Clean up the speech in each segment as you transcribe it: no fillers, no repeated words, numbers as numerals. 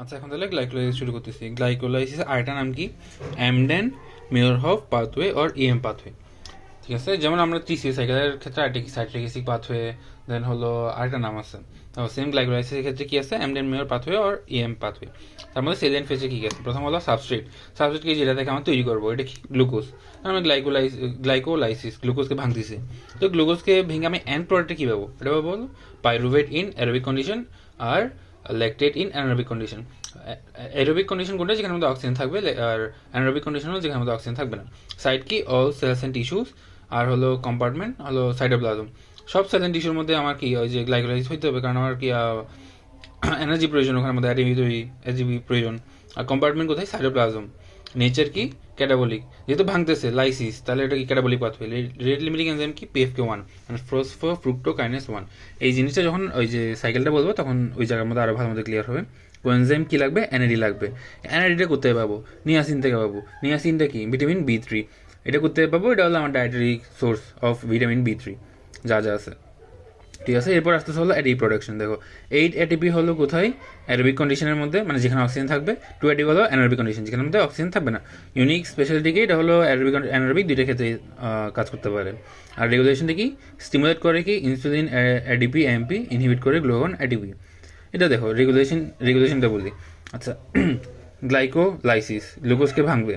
আচ্ছা, এখন তাহলে গ্লাইকোলাইসিস শুরু করতেছি। গ্লাইকোলাইসিস আরেকটা নাম কি? অ্যামডেন মেয়রহফ পাথওয়ে অর ইএম পাথওয়ে। ঠিক আছে, যেমন আমরা টিসি সাইকেলের ক্ষেত্রে সাইট্রিক পাথওয়ে, দেন হলো আরেকটা নাম আছে। সেম গ্লাইকোলাইসিসের ক্ষেত্রে কি আছে? Embden Meyerhof pathway or EM pathway. তার মধ্যে সেলিয়েন্ট ফেজে কি আছে? প্রথম হলো সাবস্ট্রেট। সাবস্ট্রেটকে যেটা থেকে আমরা তৈরি করবো, এটা কি? গ্লুকোজ। আমরা গ্লাইকোলাইসিস গ্লুকোজকে ভাঙতেছি। তো গ্লুকোজকে ভেঙে আমি এন্ড প্রোডাক্টে কী পাবো? এটা পাবো পাইরুভেট ইন অ্যারোবিক কন্ডিশন আর lactate in anaerobic condition. Aerobic condition কোনটা? যেখানে মধ্যে অক্সিজেন থাকবে, আর অ্যানারোবিক কন্ডিশন হলো যেখানে মধ্যে অক্সিজেন থাকবে না। সাইট কি? All cells and tissues. আর হলো কম্পার্টমেন্ট হলো সাইটোপ্লাজম। সব সেল অ্যান্ড টিস্যুর মধ্যে আমার কি ওই যে গ্লাইকোলাইসিস হইতে হবে, কারণ আমার কি এনার্জি প্রয়োজন, ওখানে মধ্যে এটিপি প্রয়োজন। আর কম্পার্টমেন্ট কোথায়? সাইটোপ্লাজম। নেচার কি? ক্যাটাবলিক। যেহেতু ভাঙতেছে লাইসিস, তাহলে এটা কি catabolic pathway. Rate limiting enzyme কি? PFK1 মানে ফসফোফ্রুক্টোকাইনেস 1। এই জিনিসটা যখন ওই যে সাইকেলটা বলবো তখন ওই জায়গার মধ্যে আরো ভালো মতো ক্লিয়ার হবে। কোএনজাইম কি লাগবে? এনএডি লাগবে। এনএডিটা কোথায় পাবো? নিয়াসিন থেকে পাবো। নিয়াসিনটা কি? Vitamin B3। এটা কোথায় পাবো? এটা হলো আমার dietary source of vitamin B3 যা যা আছে। ঠিক আছে, এরপর আসতেছে হলো এটিপি প্রোডাকশন। দেখো 8 এটিপি হলো কোথায়? অ্যারোবিক কন্ডিশনের মধ্যে, মানে যেখানে অক্সিজেন থাকবে। 2 এটিপি হলো অ্যানারোবিক কন্ডিশন, যেখানে মধ্যে অক্সিজেন থাকবে না। ইউনিক স্পেশালিটি কি? এটা হলো অ্যানারোবিক দুইটা ক্ষেত্রে কাজ করতে পারে। আর রেগুলেশনটা কি? স্টিমুলেট করে কি? ইনসুলিন এডিপি এমপি, ইনহিবিট করে গ্লুকাগন এটিপি। এটা দেখো রেগুলেশনটা বলি। আচ্ছা, গ্লাইকোলাইসিস গ্লুকোজকে ভাঙবে।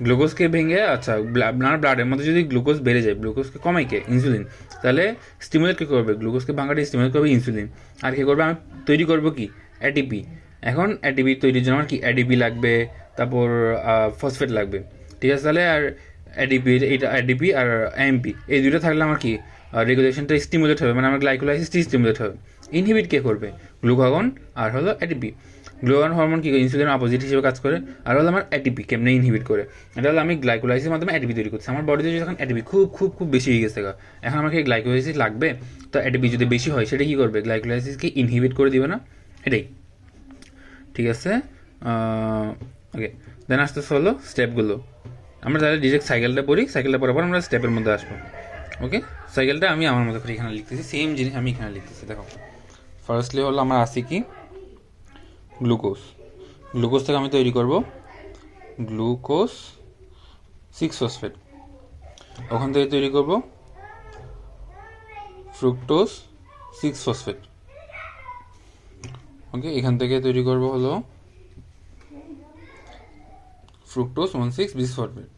গ্লুকোজকে ভেঙে আচ্ছা আপনার ব্লাডের মধ্যে যদি গ্লুকোজ বেড়ে যায়, গ্লুকোজকে কমাই কে? ইনসুলিন। তাহলে স্টিমুলেট কী করবে? গ্লুকোজকে ভাঙাটা স্টিমুলেট করবে ইনসুলিন। আর কী করবে? আমি তৈরি করবো কি? এটিপি। এখন এটিপি তৈরির জন্য আমার কি? এডিপি লাগবে, তারপর ফসফেট লাগবে। ঠিক আছে, তাহলে আর এডিপি আর এমপি এই দুটো থাকলে আমার কি রেগুলেশনটা স্টিমুলেট হবে, মানে আমার গ্লাইকোলাইসিসটি স্টিমুলেট হবে। ইনহিবিট কে করবে? গ্লুকাগন আর হলো এটিপি। গ্লুকাগন হরমোন কি? ইনসুলিনের অপোজিট হিসেবে কাজ করে। আর হলো আমার এটিপি কেমনে ইনহিবিট করে? এটা হলো আমি গ্লাইকোলাইসিসের মাধ্যমে এটিপি তৈরি করছি। আমার বডিতে যখন এটিপি খুব খুব খুব বেশি হয়ে গেছে, এখন আমাকে গ্লাইকোলাইসিস লাগবে। তো এটিপি যদি বেশি হয় সেটা কী করবে? গ্লাইকোলাইসিসকে ইনহিবিট করে দিবে না? এটাই। ঠিক আছে, ওকে। দেন আসতেছে হলো স্টেপগুলো। আমরা তাহলে ডিরেক্ট সাইকেলটা পড়ি, সাইকেলটা পড়ার পর আমরা স্টেপের মধ্যে আসবো। ওকে, সাইকেলটা আমি আমার মতো করে এখানে লিখতেছি, সেম জিনিস আমি এখানে লিখতেছি। দেখো ফার্স্টলি হলো আমার আসি কি? গ্লুকোজ। গ্লুকোজ থেকে আমি তৈরি করব গ্লুকোজ 6-ফসফেট। ওখান থেকে তৈরি করব ফ্রুক্টোজ 6-ফসফেট। ওকে, এখান থেকে তৈরি করব হলো ফ্রুক্টোজ 1,6-বিসফসফেট।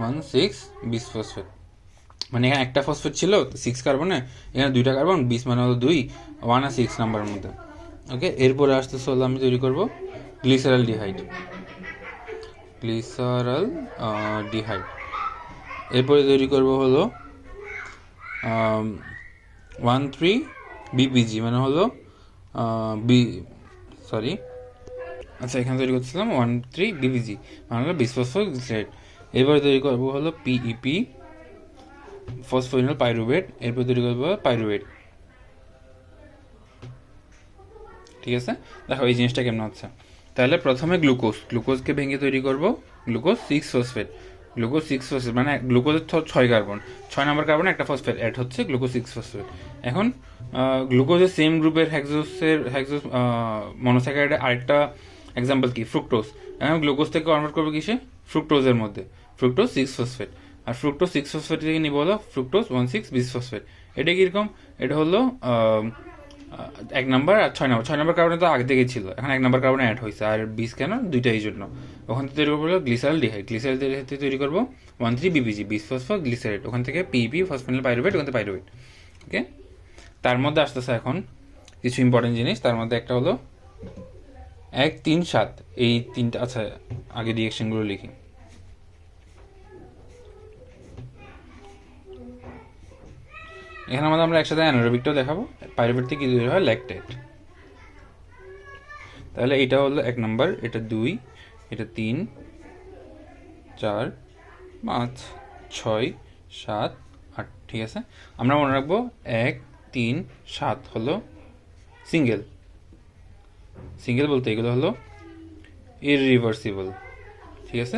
1,6-বিসফসফেট মানে এখানে একটা ফসফেট ছিল 6 কার্বনে, এখানে 2টা কার্বন, 20 মানে হলো 2, 1 আর 6 নাম্বারের মধ্যে। ওকে, এরপরে আসতেছে হলো আমি তৈরি করব গ্লিসারাল ডিহাইড। এরপরে তৈরি করব হলো 13-BPG মানে হলো আচ্ছা এখানে তৈরি করতেছিলাম 13-BPG মানে হলো বিসফসফোগ্লিসারাইড। এরপরে তৈরি করবো হলো PEP ফসফোরিনাল পাইরুভেট। এরপর তৈরি করবো পাইরুভেট। ঠিক আছে, দেখো এই জিনিসটা কেমন হচ্ছে। তাহলে প্রথমে গ্লুকোজকে ভেঙে তৈরি করব গ্লুকোজ 6-ফসফেট। গ্লুকোজ 6-ফসফেট মানে গ্লুকোজের 6 কার্বন, 6 নম্বর কার্বন একটা ফসফেট অ্যাড হচ্ছে গ্লুকোজ 6-ফসফেট। এখন গ্লুকোজের সেম গ্রুপের হ্যাক্সোস মনোস্যাকারাইডের আরেকটা এক্সাম্পল কি? ফ্রুক্টোজ। এখন গ্লুকোজ থেকে কনভার্ট করবো কিসে? ফ্রুক্টোজের মধ্যে, ফ্রুক্টোজ 6-ফসফেট। আর ফ্রুক্টোজ 6-ফসফেট থেকে নিবো হলো ফ্রুক্টোজ 1,6-বিসফসফেট। এটা কীরকম? এটা হলো 1 নম্বর আর 6 নম্বর কার্বনে তো আগে থেকেই ছিল, এখন 1 নম্বর কার্বনে অ্যাড হয়েছে। আর 20 কেন? দুইটাই জন্য। ওখান থেকে তৈরি করবো গ্লিসারাল ডিহাইড থেকে তৈরি করবো 13-BPG বিসফসফোগ্লিসারাইড। ওখান থেকে PEP ফসফোরিনাল পাইরুভেট, ওখান থেকে পাইরুভেট। ওকে, তার মধ্যে আসতেছে এখন কিছু ইম্পর্টেন্ট জিনিস। তার মধ্যে একটা হলো 1-3-7, এই তিনটা। আচ্ছা আগে রিয়েকশনগুলো লিখি। এখানে আমাদের আমরা একসাথে অ্যানারোবিকটাও দেখাবো। পাইরুভেট থেকে কি তৈরি হয়? ল্যাকটেট। তাহলে এটা হলো 1 নম্বর, এটা 2, এটা 3, 4, 5, 6, 7, 8। ঠিক আছে, আমরা মনে রাখবো 1-3-7 হলো সিঙ্গেল বলতে এগুলো হলো ইররিভার্সিবল। ঠিক আছে,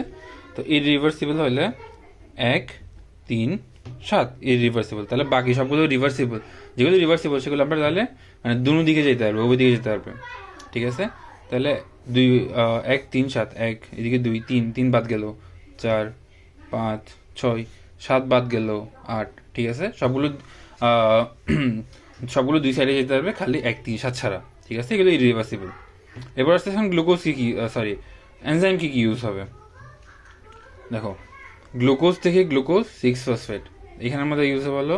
তো ইররিভার্সিবল হলে 1-3-7 ইররিভার্সিবল। তাহলে বাকি সবগুলো রিভার্সিবল। যেগুলো রিভার্সিবল সেগুলো আমরা তাহলে মানে দুনো দিকে যেতে পারবে, উভয় দিকে যেতে পারবে। ঠিক আছে, তাহলে 2 1 3 7 1 এদিকে 2 3 3 বাদ গেল, 4 5 6 7 বাদ গেল, 8। ঠিক আছে, সবগুলো আহ, সবগুলো দুই সাইডে যেতে পারবে, খালি 1 3 7 ছাড়া। ঠিক আছে, এগুলো ইরিভার্সিবল। এবার আসতে এখন গ্লুকোজ কি কি, সরি এনজাইম কি কি ইউজ হবে। দেখো, গ্লুকোজ থেকে গ্লুকোজ 6 ফসফেট, এখানের মধ্যে ইউজ হলো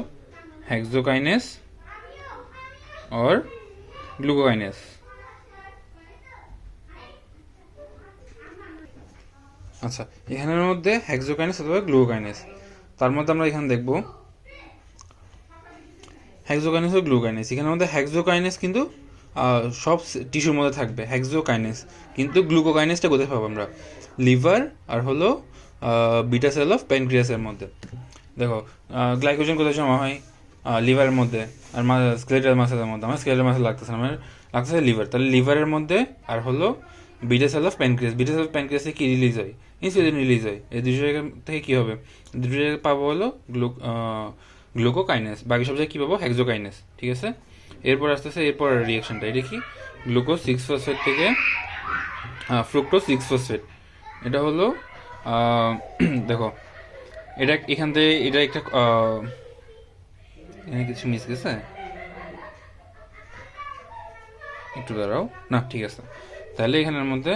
হেক্সোকাইনেস और গ্লুকোকাইনেস। আচ্ছা, এখানের মধ্যে হেক্সোকাইনেস অথবা গ্লুকোকাইনেস, তার মধ্যে আমরা এখানে দেখব হেক্সোকাইনেস ও গ্লুকোকাইনেস। এখানের মধ্যে হেক্সোকাইনেস কিন্তু সব টিস্যুর মধ্যে থাকবে হেক্সোকাইনেস, কিন্তু গ্লুকোকাইনেসটা কোথায় পাবো আমরা, লিভার আর হলো বিটা সেল অফ প্যানক্রিয়াসের মধ্যে। দেখো, গ্লাইকোজেন কোথায় জমা হয়, লিভারের মধ্যে, আর স্কেলেটাল মাসেলের মধ্যে। আমার স্কেলেটাল মাসেল লাগতেছে না, আমার লাগতেছে লিভার। তাহলে লিভারের মধ্যে আর হলো beta cell of pancreas, beta cell of প্যানক্রিয়াসে কি রিলিজ হয়, ইনসুলিন রিলিজ হয়। এই দুটো জায়গা থেকে কী হবে, দুটো জায়গায় পাবো হলো গ্লুকোকাইনেস, বাকি সব জায়গায় কী পাবো, হেক্সোকাইনেস। ঠিক আছে, এরপর আসতেছে এরপর রিয়াকশনটা, এটা কি, গ্লুকোজ 6 ফসফেট থেকে ফ্রুক্টোজ 6 ফসফেট। এটা হলো দেখো, এটা এখান থেকে এটা একটা এখানে কিছু মিস গেছে, একটু দাঁড়াও, না ঠিক আছে। তাহলে এখানের মধ্যে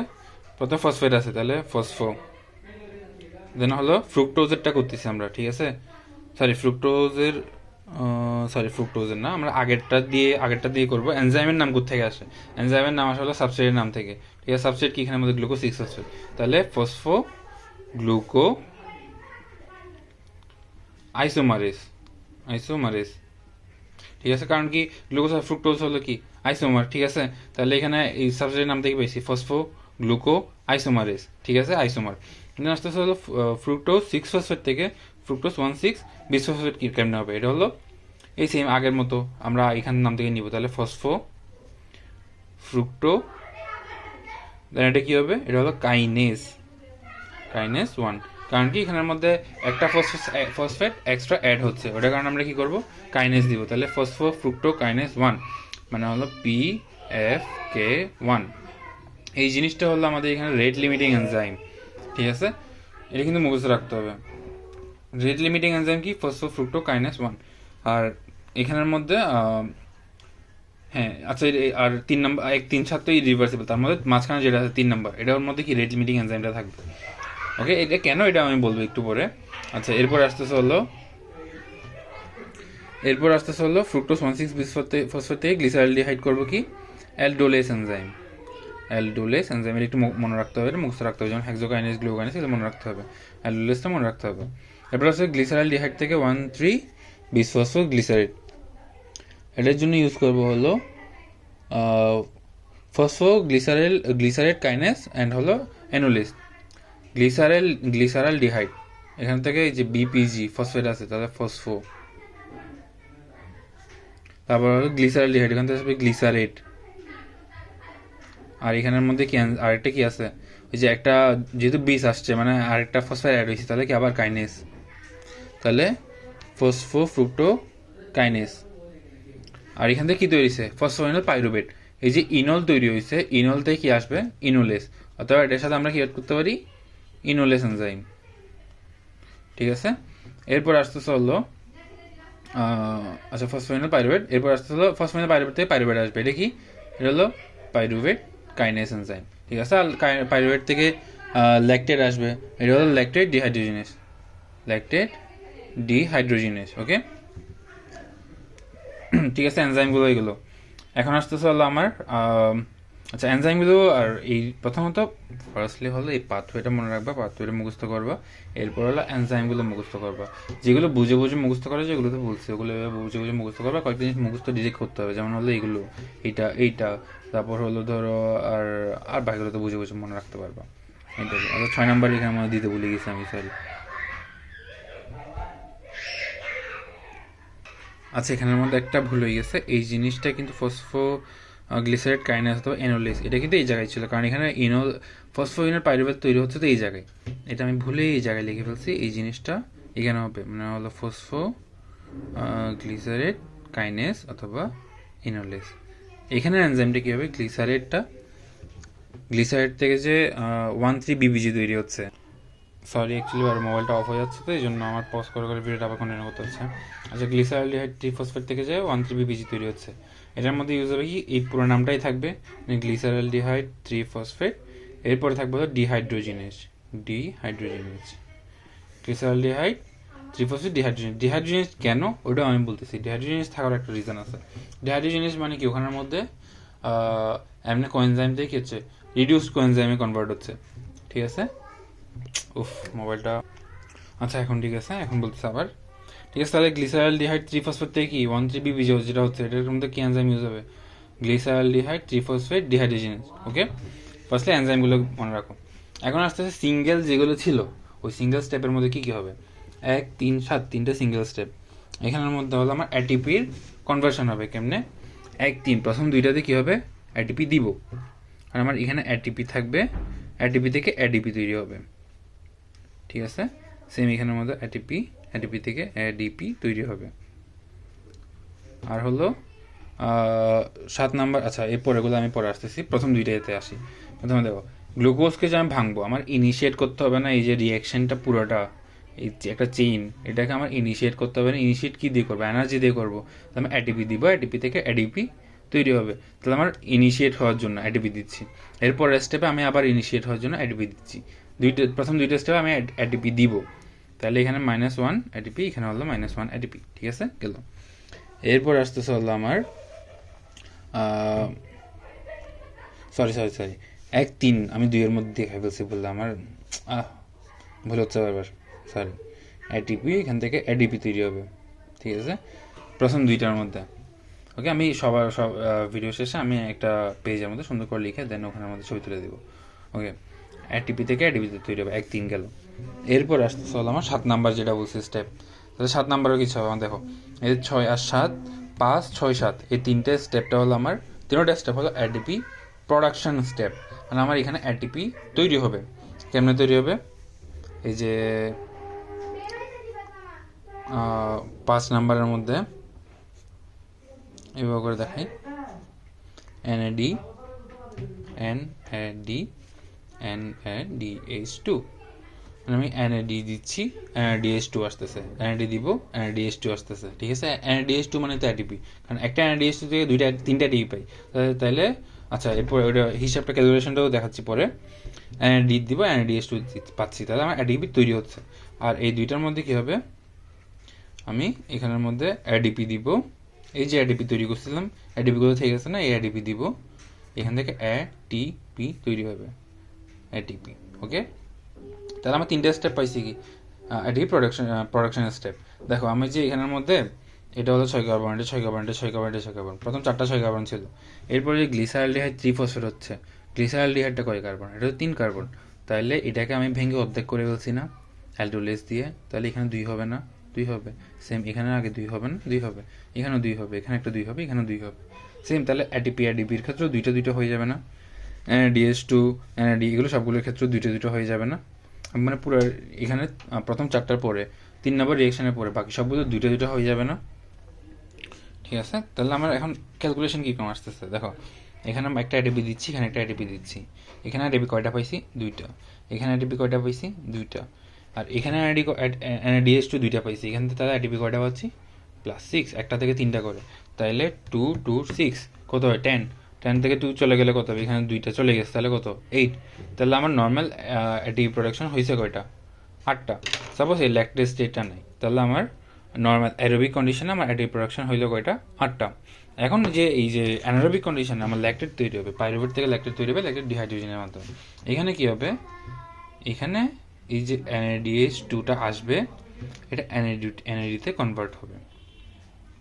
প্রথম ফসফেট আছে, তাহলে ফসফো, দেন হলো ফ্রুক্টোজেরটা করতেছি আমরা। ঠিক আছে, ফ্রুক্টোজের না, আমরা আগেরটা দিয়ে করবো। এনজাইমের নাম কোথেকে আসে, এনজাইমের নাম আসে হলো সাবস্ট্রেটের নাম থেকে। ঠিক আছে, সাবস্ট্রেট কি, এখানের মধ্যে গ্লুকোজ 6 ফসফেট, তাহলে ফসফো গ্লুকো আইসোমারেস। ঠিক আছে, কারণ কি গ্লুকোজ আর ফ্রুক্টোজ হলো কি আইসোমার। ঠিক আছে, তাহলে এখানে এই সাবস্ট্রেটের নাম থেকে পেয়েছি ফসফো গ্লুকো আইসোমারেস। ঠিক আছে, আইসোমার। আস্তে আস্তে হলো ফ্রুক্টোজ 6 ফসফেট থেকে ফ্রুক্টোজ 1,6 বিসফসফেট কি কেমনে হবে, এটা হলো এই সেম আগের মতো, আমরা এখানের নাম থেকে নিব। তাহলে ফসফো ফ্রুক্টো, দেন এটা কি হবে, এটা হলো কাইনেস 1। কারণ কি এখানের মধ্যে একটা ফসফেট এক্সট্রা অ্যাড হচ্ছে, ওটার কারণে আমরা কি করব, কাইনেস দিব। তাহলে ফসফো ফ্রুক্টো কাইনেস 1 মানে হলো PFK1। এই জিনিসটা হলো আমাদের এখানে রেট লিমিটিং এনজাইম। ঠিক আছে, এটা কিন্তু মুখস্থ রাখতে হবে। রেট লিমিটিং এনজাইম কি, ফসফো ফ্রুক্টো কাইনেস 1। আর এখানের মধ্যে হ্যাঁ আচ্ছা, আর 3 নম্বর 1 3 7 তো রিভার্সিবল, তার মধ্যে মাঝখানে যেটা আছে 3 নম্বর, এটার মধ্যে কি রেট লিমিটিং এনজাইমটা থাকবে। ওকে, এটা কেন, এটা আমি বলবো একটু পরে। আচ্ছা, এরপর আসতেছে হলো ফ্রুক্টোজ 1,6 বিসফসফেট থেকে গ্লিসারলডিহাইড করবো কি, অ্যালডোলেস এনজাইম। এর একটু মনে রাখতে হবে, মুখস্থ রাখতে হবে, যেমন হেক্সোকাইনেস গ্লুকোকাইনেস এগুলো মনে রাখতে হবে, অ্যালডোলেসটা মনে রাখতে হবে। এরপর আছে গ্লিসারলডিহাইড থেকে 1,3 বিসফসফোগ্লিসারেট। এটার জন্য ইউজ করবো হলো গ্লিসারেট কাইনেস অ্যান্ড হলো অ্যানোলেস। গ্লিসারালডিহাইড, এখান থেকে এই যে বিপিজি ফসফেট আছে, তাহলে ফসফো, তারপর হলো গ্লিসারালডিহাইড, এখান থেকে আসবে গ্লিসারেট। আর এখানের মধ্যে কি আরেকটা কি আছে, ওই যে একটা যেহেতু বিস আসছে মানে আরেকটা ফসফেট অ্যাড হয়েছে, তাহলে কি আবার কাইনেস, তাহলে ফসফো ফ্রুক্টো কাইনেস। আর এখান থেকে কি তৈরি হয়েছে, ফসফোইনল পাইরুভেট। এই যে ইনল তৈরি হয়েছে, ইনল থেকে কি আসবে, ইনোলেস, অথবা এটার সাথে আমরা কি অ্যাড করতে পারি, ইনোলেস এনজাইম। ঠিক আছে, এরপর আসতেছে হলো আচ্ছা ফসফোইনল পাইরুভেট। এরপর আসতেছে হলো ফসফোইনল পাইরুভেট থেকে পাইরুভেট আসবে, এটা কি, এটা হলো পাইরুভেট কাইনেস এনজাইম। ঠিক আছে, আর পাইরুভেট থেকে ল্যাকটেট আসবে, এটা হলো ল্যাকটেট ডিহাইড্রোজিনেস। ওকে, ঠিক আছে, এনজাইমগুলো এইগুলো। এখন আসতেছে হলো আমার আচ্ছা এনজাইমগুলো। আর এই প্রথমত ফার্স্টলি হলো এই পাথওয়েটা মনে রাখবা, পাথওয়েটা মুখস্থ করবা। এরপর হলো এনজাইমগুলো মুখস্থ করবা, যেগুলো বুঝে বুঝে মুখস্থ করা, যেগুলো তো বলছি ওগুলো বুঝে বুঝে মুখস্থ করবা। কয়েকটা জিনিস মুখস্থ ডিরেক্ট করতে হবে, যেমন হলো এইগুলো, এইটা, তারপর হলো ধরো আর বাকিগুলো তো বুঝে বুঝে মনে রাখতে পারবা। এইটা আচ্ছা 6 নাম্বার এখানে আমার দিতে ভুলে গেছি আমি, সরি। আচ্ছা, এখানের মধ্যে একটা ভুল হয়ে গেছে, এই জিনিসটা কিন্তু গ্লিসারেট কাইনেস অথবা এনোলেস, এটা কিন্তু এই জায়গায় ছিল, কারণ এখানে ফসফোইনল পাইরুভেট তৈরি হচ্ছে তো এই জায়গায়, এটা আমি ভুলে এই জায়গায় লিখে ফেলছি। এই জিনিসটা এখানে হবে, মানে হলো গ্লিসারেট কাইনেস অথবা এনোলেস। এখানে এনজাইমটা কী হবে, গ্লিসারেটটা গ্লিসারাইড থেকে যে 1,3-BPG তৈরি হচ্ছে। সরি অ্যাকচুয়ালি আর মোবাইলটা অফ হয়ে যাচ্ছে, তো এই জন্য আমার পজ করে ভিডিওটা আবার কন্টিনিউ করতে হচ্ছে। আচ্ছা, গ্লিসারলডিহাইড ট্রিফসফেট থেকে যে 1,3-BPG তৈরি হচ্ছে, এটার মধ্যে ইউজ হবে কি, এই পুরো নামটাই থাকবে গ্লিসারলডিহাইড ট্রিফসফেট, এরপরে থাকবে হলো ডিহাইড্রোজিনেজ, গ্লিসারলডিহাইড ট্রিফসফেট ডিহাইড্রোজিনেজ কেন ওটাও আমি বলতেছি। ডিহাইড্রোজিনেজ থাকার একটা রিজন আছে। ডিহাইড্রোজিনেজ মানে কি, ওখানের মধ্যে এমনি কোএনজাইম থেকে কি হচ্ছে, রিডিউসড কোএনজাইমে কনভার্ট হচ্ছে। ঠিক আছে, উফ মোবাইলটা, আচ্ছা এখন ঠিক আছে, এখন বলতেছে আবার। ঠিক আছে, তাহলে গ্লিসারলডিহাইড ট্রিফসফেট থেকে কি 1,3-BPG যেটা হচ্ছে, এটার মধ্যে কি এনজাইম ইউজ হবে, গ্লিসারলডিহাইড ট্রিফসফেট ডিহাইড্রোজিনেজ। ওকে, ফার্স্টলি এনজাইমগুলো মনে রাখো। এখন আস্তে আস্তে সিঙ্গেল যেগুলো ছিল, ওই সিঙ্গেল স্টেপের মধ্যে কি কি হবে, 1, 3, 7 তিনটে সিঙ্গেল স্টেপ। এখানের মধ্যে হলো আমার এটিপির কনভার্সন হবে কেমনে, 1, 3 প্রথম দুইটাতে কি হবে, এটিপি দিব, আর আমার এখানে এটিপি থাকবে, এটিপি থেকে এডিপি তৈরি হবে। ঠিক আছে, সেম এখানের মধ্যে এটিপি থেকে এডিপি তৈরি হবে। আর হলো 7 নাম্বার, আচ্ছা এরপরেগুলো আমি পরে আসতেছি, প্রথম দুইটাতে আসি। প্রথমে দেখো, গ্লুকোজকে যে আমি ভাঙবো, আমার ইনিশিয়েট করতে হবে না, এই যে রিয়াকশনটা পুরোটা, এই যে একটা চেইন, এটাকে আমার ইনিশিয়েট করতে হবে না। ইনিশিয়েট কী দিয়ে করবো, এনার্জি দিয়ে করবো। তাহলে আমি এটিপি দিব, এটিপি থেকে এডিপি তৈরি হবে। তাহলে আমার ইনিশিয়েট হওয়ার জন্য এটিপি দিচ্ছি, এরপরের স্টেপে আমি আবার ইনিশিয়েট হওয়ার জন্য এটিপি দিচ্ছি। প্রথম দুইটা স্টেপে আমি এটিপি দিব, তাহলে এখানে -1 এটিপি, এখানে হলো -1 এটিপি। ঠিক আছে, গেল। এরপর আসতেছে হলো আমার সরি 1, 3 আমি 2 এর মধ্যে দেখাই ফেলছি বললে, আমার ভুল হচ্ছে বারবার, সরি। এটিপি এখান থেকে এডিপি তৈরি হবে। ঠিক আছে, প্রথম দুইটার মধ্যে। ওকে, আমি সব ভিডিও শেষে আমি একটা পেজের মধ্যে সুন্দর করে লিখে দেন ওখানের মধ্যে ছবি তুলে দেবো। ওকে, এটিপি থেকে এডিপিতে তৈরি হবে, 1, 3 গেল। এরপর আসতেছে হলো আমার 7 নাম্বার যেটা বলছি স্টেপ। তাহলে 7 নাম্বারও কিছু হবে, দেখো এই 6 আর 7, 5, 6, 7 এই তিনটে স্টেপটা হলো আমার, তিনটা স্টেপ হলো এডিপি প্রোডাকশন স্টেপ। মানে আমার এখানে এটিপি তৈরি হবে। কেমনে তৈরি হবে, এই যে 5 নাম্বারের মধ্যে এভাবে করে দেখাই, NAD NADH2, মানে আমি NAD দিচ্ছি, NADH2 আসতেছে, NAD দিব, NADH2 আসতেছে। ঠিক আছে, NADH2 মানে তো এটিপি, কারণ একটা NADH2 থেকে তিনটা এটিপি পাই। তাহলে আচ্ছা, এরপরে ওটা হিসাবটা ক্যালকুলেশনটাও দেখাচ্ছি পরে। NAD দিব, NADH2 পাচ্ছি, তাহলে আমার এটিপি তৈরি হচ্ছে। আর এই দুইটার মধ্যে কি হবে, আমি এখানের মধ্যে এডিপি দিব, এই যে এডিপি তৈরি করছিলাম, এডিপিগুলো থেকে গেছে না, এই এডিপি দিব, এখান থেকে এটিপি তৈরি হবে, এটিপি। ওকে, তাহলে আমার তিনটে স্টেপ পাইছি কি, এটিপি প্রোডাকশন স্টেপ। দেখো আমি যে এখানের মধ্যে, এটা হলো 6 কার্বন, এটা 6 কার্বন, এটা 6 কার্বন, এটা 6 কার্বন, প্রথম 4টা 6 কার্বন ছিল। এরপরে যে গ্লিসারলডিহাইড 3-ফসফেট হচ্ছে, গ্লিসারলডিহাইডটা কয় কার্বন, এটা 3 কার্বন। তাহলে এটাকে আমি ভেঙে অর্ধেক করে ফেলছি না অ্যালডোলেস দিয়ে, তাহলে এখানে 2 হবে না, 2 হবে। সেম এখানে আগে 2 হবে না, 2 হবে, এখানেও 2 হবে, এখানে একটা 2 হবে, এখানেও 2 হবে। সেম, তাহলে এডিপির ক্ষেত্রেও দুইটা হয়ে যাবে না, NADH2 NAD এগুলো সবগুলোর ক্ষেত্রেও দুইটা হয়ে যাবে না। মানে পুরো এখানে প্রথম 4টার পরে 3 নম্বর রিয়েকশনের পরে বাকি সবগুলো দুইটা হয়ে যাবে না। ঠিক আছে, তাহলে আমার এখন ক্যালকুলেশন কী কম আসতেছে, দেখো এখানে একটা এটিপি দিচ্ছি, এখানে একটা এটিপি দিচ্ছি, এখানে এটিপি কয়টা পাইছি, 2টা, এখানে এটিপি কয়টা পাইছি, 2টা, আর এখানে NADH2 2টা পাইছি, এখান থেকে তাহলে এটিপি কয়টা পাচ্ছি, +6, একটা থেকে 3টা করে, তাহলে 2, 2, 6 কত হয়, 10 থেকে 2 চলে গেলে কত হবে, এখানে 2টা চলে গেছে, তাহলে কত, 8। তাহলে আমার নর্মাল এটিপি প্রোডাকশন হয়েছে কয়টা, 8টা। সাপোজ এই ল্যাকটেজ স্টেটটা নেই, তাহলে আমার নর্মাল অ্যারোবিক কন্ডিশনে আমার এটিপি প্রোডাকশন হইলো কয়টা, 8টা। এখন যে এই যে অ্যানারোবিক কন্ডিশনে আমার ল্যাকটেট তৈরি হবে, পাইরুভেট থেকে ল্যাকটেট তৈরি হবে ল্যাকটেট ডিহাইড্রোজেনের মাধ্যমে। এখানে কি হবে, এখানে এই যে NADH2টা আসবে, এটা NADতে কনভার্ট হবে।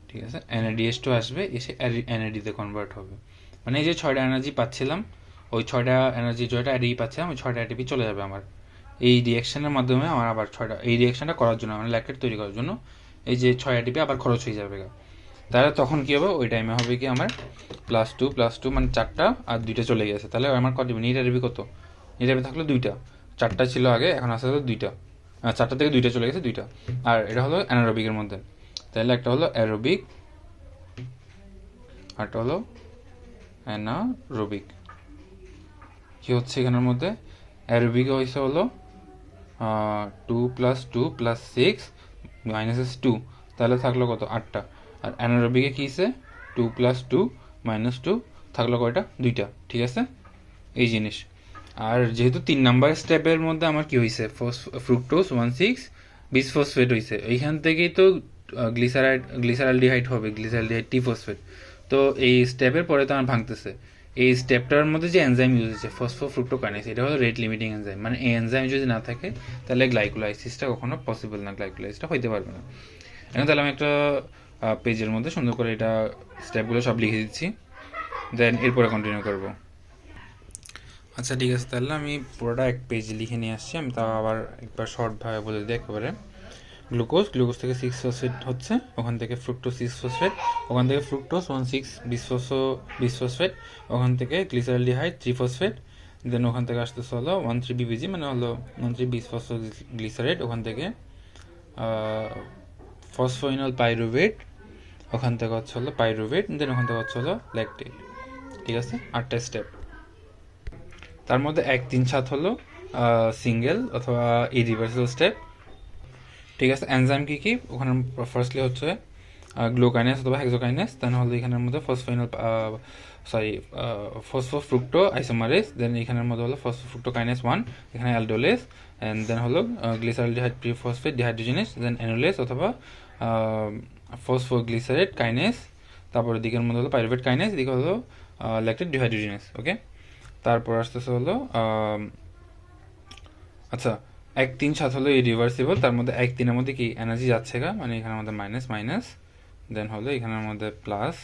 ঠিক আছে, NADH2 আসবে, এসে NADতে কনভার্ট হবে। মানে এই যে 6টা এনার্জি পাচ্ছিলাম, ওই 6টা এনার্জি 6টা এটিপি পাচ্ছিলাম, ওই 6টা এটিপি চলে যাবে আমার এই রিয়াকশনের মাধ্যমে। আমার আবার 6টা এই রিয়াকশনটা করার জন্য, মানে ল্যাকটেট তৈরি করার জন্য এই যে 6 এটিপি আবার খরচ হয়ে যাবে। তাহলে তখন কী হবে, ওই টাইমে হবে কি আমার +2 মানে 4টা আর 2টা চলে গেছে। তাহলে আমার কত নিট এটিপি কত, নিট এটিপি থাকলো 2টা, 4টা ছিল আগে, এখন আসতে হলো 2টা, 4টা থেকে 2টা চলে গেছে, 2টা। আর এটা হলো অ্যানারোবিকের মধ্যে, তাহলে একটা হলো অ্যারোবিক, আরটা হলো অ্যানারোবিক। কি হচ্ছে এখানের মধ্যে, অ্যারোবিকে হয়েছে হলো 2 + 2 + 6 -2, তাহলে থাকলো কত 8টা। আর অ্যানারোবিকে কী হয়েছে 2 + 2 - 2 থাকলো কয়টা, 2টা। ঠিক আছে, এই জিনিস। আর যেহেতু 3 নাম্বার স্টেপের মধ্যে আমার কি হয়েছে, ফ্রুক্টোজ 1,6 বিসফসফেট হয়েছে, এইখান থেকেই তো গ্লিসারালডিহাইড হবে, গ্লিসারালডিহাইড টিফসফেট। তো এই স্টেপের পরে তো আমার ভাঙতেছে, এই স্টেপটার মধ্যে যে এনজাইম ইউজ হচ্ছে ফসফোফ্রুক্টোকাইনেজ, এটা হলো রেট লিমিটিং এনজাইম। মানে এই এনজাইম যদি না থাকে তাহলে গ্লাইকোলাইসিসটা কখনো পসিবল না, গ্লাইকোলাইসিসটা হইতে পারবে না। এখন তাহলে আমি একটা পেজের মধ্যে সুন্দর করে এটা স্টেপগুলো সব লিখে দিচ্ছি, দেন এরপরে কন্টিনিউ করবো। আচ্ছা ঠিক আছে, তাহলে আমি পুরোটা এক পেজে লিখে নিয়ে আসছি। আমি তাও আবার একবার শর্টভাবে বলে দিই একেবারে। গ্লুকোজ থেকে 6 ফসফেট হচ্ছে, ওখান থেকে ফ্রুক্টোজ 6 ফসফেট, ওখান থেকে ফ্রুক্টোজ 1,6 বিসফসফেট, ওখান থেকে গ্লিসারালডিহাইড 3 ফসফেট, দেন ওখান থেকে আসতেছে হলো 1,3 বিবিজি, মানে হলো 1,3 বিসফসফোগ্লিসারেট, ওখান থেকে ফসফোইনল পাইরুভেট, ওখান থেকে হচ্ছে হলো পাইরুভেট, দেন ওখান থেকে হচ্ছে হলো ল্যাকটেট। ঠিক আছে, 8টা স্টেপ। তার মধ্যে 1, 3, 7 হলো সিঙ্গেল অথবা ইরিভার্সাল স্টেপ। ঠিক আছে, এনজাইম কী কী, ওখানে ফার্স্টলি হচ্ছে গ্লুকাইনেস অথবা হেক্সোকাইনেস, দেন হলো এখানের মধ্যে ফসফোফ্রুক্টো আইসোমারেজ, দেন এখানের মধ্যে হলো ফসফোফ্রুক্টোকাইনেস 1, এখানে অ্যালডোলেস, অ্যান্ড দেন হলো গ্লিসারালডিহাইড ট্রিফসফেট ডিহাইড্রোজেনেস, দেন অ্যানোলেস অথবা ফসফোগ্লিসারেট কাইনেস, তারপর দিকের মধ্যে হলো পাইরুভেট কাইনেস, এদিকে হলো ল্যাকটেট ডিহাইড্রোজেনেস। ওকে, তারপর আসতেছে হলো আচ্ছা 1, 3, 7 হলো ইরিভার্সিবল, তার মধ্যে 1, 3-এর মধ্যে কি এনার্জি যাচ্ছে গা, মানে এখানের মধ্যে মাইনাস মাইনাস, দেন হলো এখানের মধ্যে প্লাস